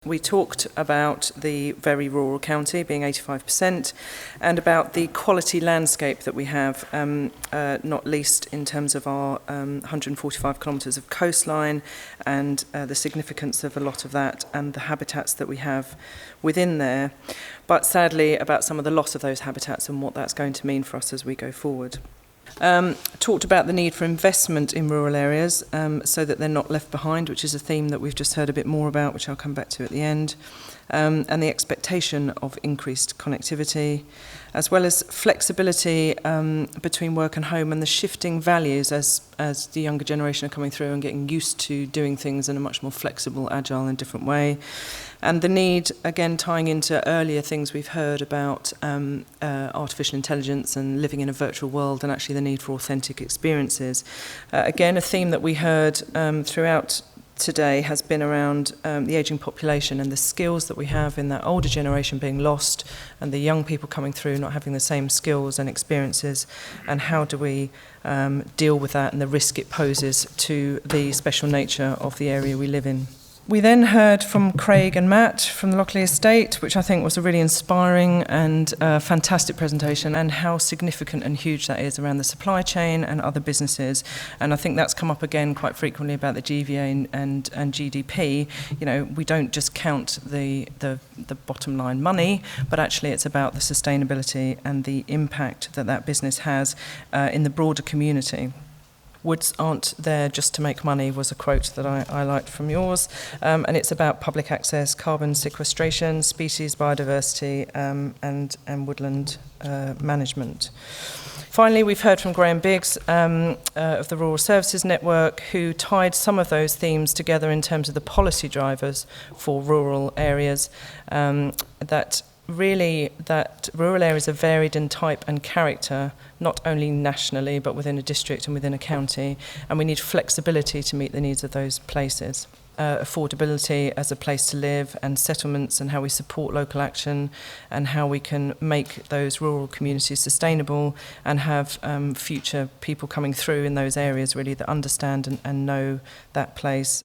We talked about the very rural county being 85% and about the quality landscape that we have, not least in terms of our 145 kilometres of coastline and the significance of a lot of that and the habitats that we have within there, but sadly about some of the loss of those habitats and what that's going to mean for us as we go forward. Talked about the need for investment in rural areas so that they're not left behind, which is a theme that we've just heard a bit more about, which I'll come back to at the end, and the expectation of increased connectivity, as well as flexibility between work and home and the shifting values as the younger generation are coming through and getting used to doing things in a much more flexible, agile and different way. And the need, again, tying into earlier things we've heard about artificial intelligence and living in a virtual world, and actually the need for authentic experiences. Again, a theme that we heard throughout today has been around the ageing population and the skills that we have in that older generation being lost and the young people coming through not having the same skills and experiences, and how do we deal with that and the risk it poses to the special nature of the area we live in. We then heard from Craig and Matt from the Lockley Estate, which I think was a really inspiring and fantastic presentation, and how significant and huge that is around the supply chain and other businesses. And I think that's come up again quite frequently about the GVA and GDP. You know, we don't just count the bottom line money, but actually it's about the sustainability and the impact that that business has in the broader community. Woods aren't there just to make money was a quote that I liked from yours, and it's about public access, carbon sequestration, species biodiversity and woodland management. Finally, we've heard from Graham Biggs of the Rural Services Network, who tied some of those themes together in terms of the policy drivers for rural areas, that rural areas are varied in type and character, not only nationally, but within a district and within a county, and we need flexibility to meet the needs of those places. Affordability as a place to live, and settlements, and how we support local action, and how we can make those rural communities sustainable and have future people coming through in those areas really that understand and know that place.